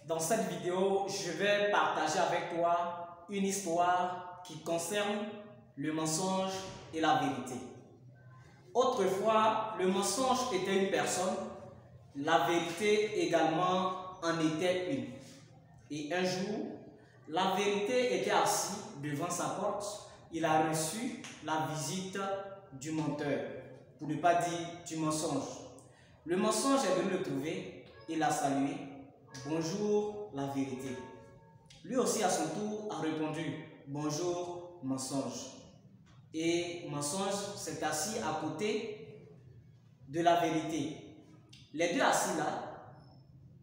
Dans cette vidéo, je vais partager avec toi une histoire qui concerne le mensonge et la vérité. Autrefois, le mensonge était une personne, la vérité également en était une. Et un jour, la vérité était assise devant sa porte. Il a reçu la visite du menteur, pour ne pas dire du mensonge. Le mensonge est venu le trouver et l'a salué. Bonjour la vérité. Lui aussi à son tour a répondu bonjour mensonge. Et mensonge s'est assis à côté de la vérité. Les deux assis là,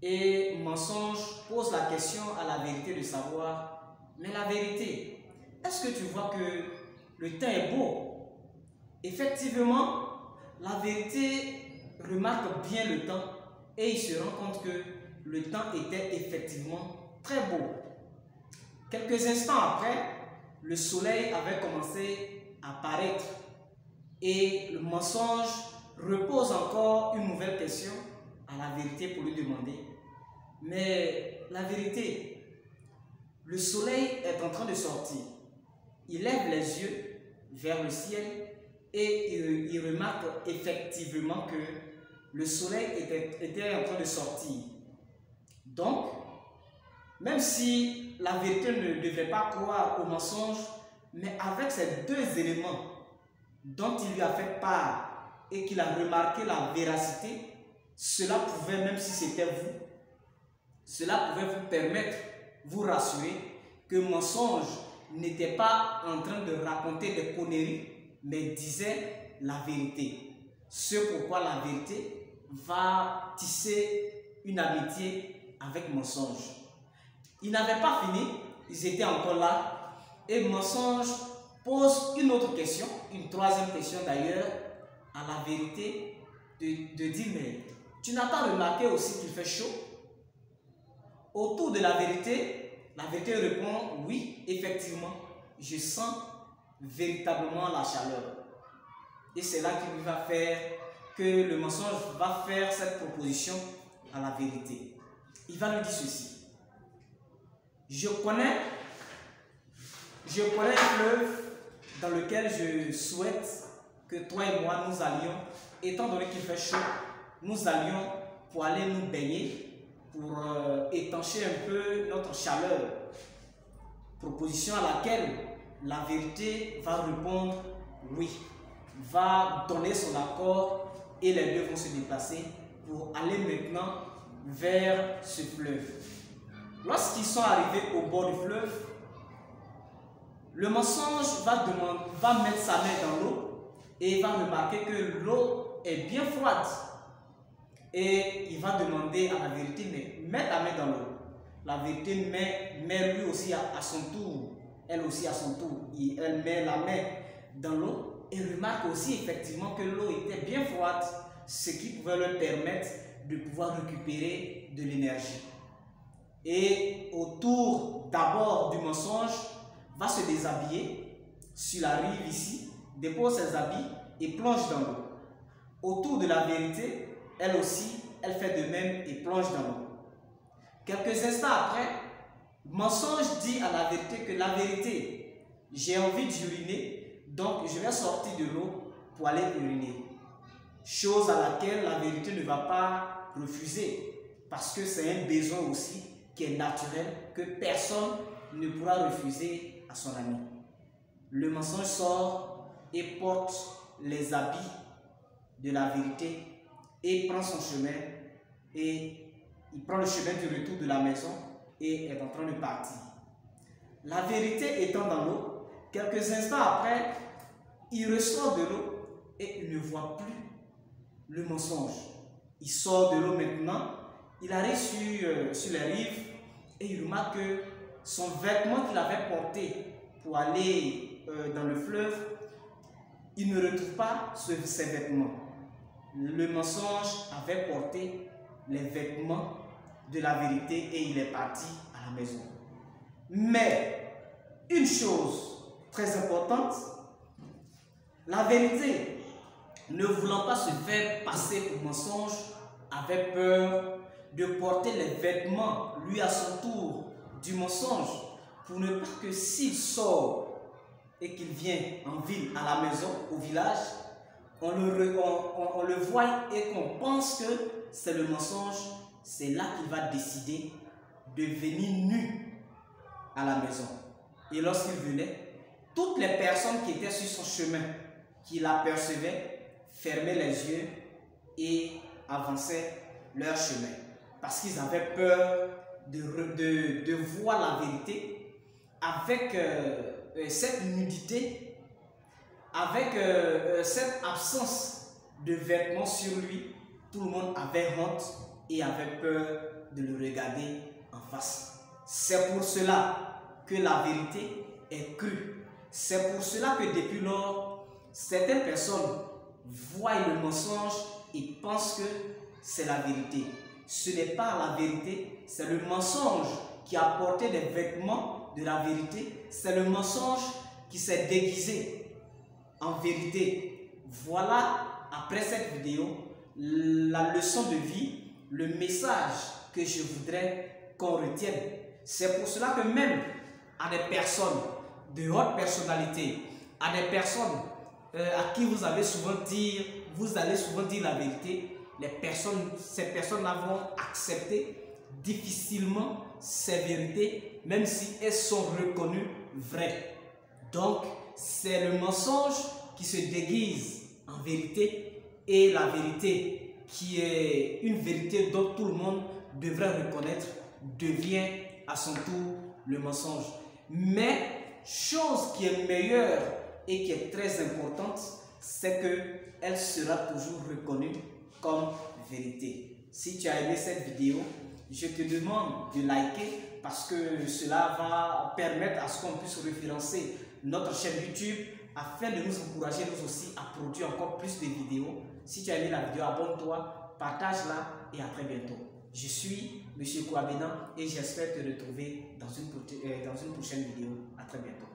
et mensonge pose la question à la vérité de savoir, mais la vérité, est-ce que tu vois que le temps est beau? Effectivement, la vérité remarque bien le temps et il se rend compte que le temps était effectivement très beau. Quelques instants après, le soleil avait commencé à paraître et le mensonge repose encore une nouvelle question à la vérité pour lui demander, mais la vérité, le soleil est en train de sortir. Il lève les yeux vers le ciel et il remarque effectivement que le soleil était en train de sortir. Donc, même si la vérité ne devait pas croire au mensonge, mais avec ces deux éléments dont il lui a fait part et qu'il a remarqué la véracité, cela pouvait, même si c'était vous, cela pouvait vous permettre, vous rassurer que le mensonge n'était pas en train de raconter des conneries, mais disait la vérité. Ce pourquoi la vérité va tisser une amitié avec mensonge. Ils n'avaient pas fini, ils étaient encore là, et mensonge pose une autre question, une troisième question d'ailleurs, à la vérité, de dire, mais tu n'as pas remarqué aussi qu'il fait chaud? Autour de la vérité répond, oui, effectivement, je sens véritablement la chaleur. Et c'est là qu'il va faire que le mensonge va faire cette proposition à la vérité. Il va lui dire ceci. Je connais un fleuve dans lequel je souhaite que toi et moi nous allions, étant donné qu'il fait chaud, nous allions pour aller nous baigner, pour étancher un peu notre chaleur. Proposition à laquelle la vérité va répondre oui, va donner son accord et les deux vont se déplacer pour aller maintenant vers ce fleuve. Lorsqu'ils sont arrivés au bord du fleuve, le mensonge va mettre sa main dans l'eau et il va remarquer que l'eau est bien froide. Et il va demander à la vérité, mais mets ta main dans l'eau. La vérité met lui aussi à son tour, elle aussi à son tour. Elle met la main dans l'eau et remarque aussi effectivement que l'eau était bien froide, ce qui pouvait leur permettre de pouvoir récupérer de l'énergie. Et autour d'abord du mensonge, va se déshabiller sur la rive ici, dépose ses habits et plonge dans l'eau. Autour de la vérité, elle aussi, elle fait de même et plonge dans l'eau. Quelques instants après, mensonge dit à la vérité que la vérité, j'ai envie d'uriner, donc je vais sortir de l'eau pour aller uriner. Chose à laquelle la vérité ne va pas refuser, parce que c'est un besoin aussi qui est naturel, que personne ne pourra refuser à son ami. Le mensonge sort et porte les habits de la vérité et prend son chemin et il prend le chemin du retour de la maison et est en train de partir. La vérité étant dans l'eau, quelques instants après, il ressort de l'eau et il ne voit plus le mensonge. Il sort de l'eau maintenant, il arrive sur les rives et il remarque que son vêtement qu'il avait porté pour aller dans le fleuve, il ne retrouve pas ses vêtements. Le mensonge avait porté les vêtements de la vérité et il est parti à la maison. Mais une chose très importante, la vérité, ne voulant pas se faire passer pour mensonge, avait peur de porter les vêtements, lui à son tour, du mensonge, pour ne pas que s'il sort et qu'il vient en ville, à la maison, au village, on le voit et qu'on pense que c'est le mensonge, c'est là qu'il va décider de venir nu à la maison. Et lorsqu'il venait, toutes les personnes qui étaient sur son chemin, qui l'apercevaient, fermaient les yeux et avançaient leur chemin. Parce qu'ils avaient peur de voir la vérité avec cette nudité, avec cette absence de vêtements sur lui. Tout le monde avait honte et avait peur de le regarder en face. C'est pour cela que la vérité est crue. C'est pour cela que depuis lors, certaines personnes voient le mensonge et pensent que c'est la vérité. Ce n'est pas la vérité, c'est le mensonge qui a porté des vêtements de la vérité. C'est le mensonge qui s'est déguisé en vérité. Voilà, après cette vidéo, la leçon de vie, le message que je voudrais qu'on retienne. C'est pour cela que même à des personnes de haute personnalité, à des personnes à qui vous allez souvent dire la vérité, ces personnes-là vont accepter difficilement ces vérités, même si elles sont reconnues vraies. Donc, c'est le mensonge qui se déguise en vérité et la vérité qui est une vérité dont tout le monde devrait reconnaître devient à son tour le mensonge. Mais chose qui est meilleure et qui est très importante, c'est qu'elle sera toujours reconnue comme vérité. Si tu as aimé cette vidéo, je te demande de liker parce que cela va permettre à ce qu'on puisse référencer notre chaîne YouTube afin de nous encourager nous aussi à produire encore plus de vidéos. Si tu as aimé la vidéo, abonne-toi, partage-la et à très bientôt. Je suis M. Kouabena et j'espère te retrouver dans une prochaine vidéo. À très bientôt.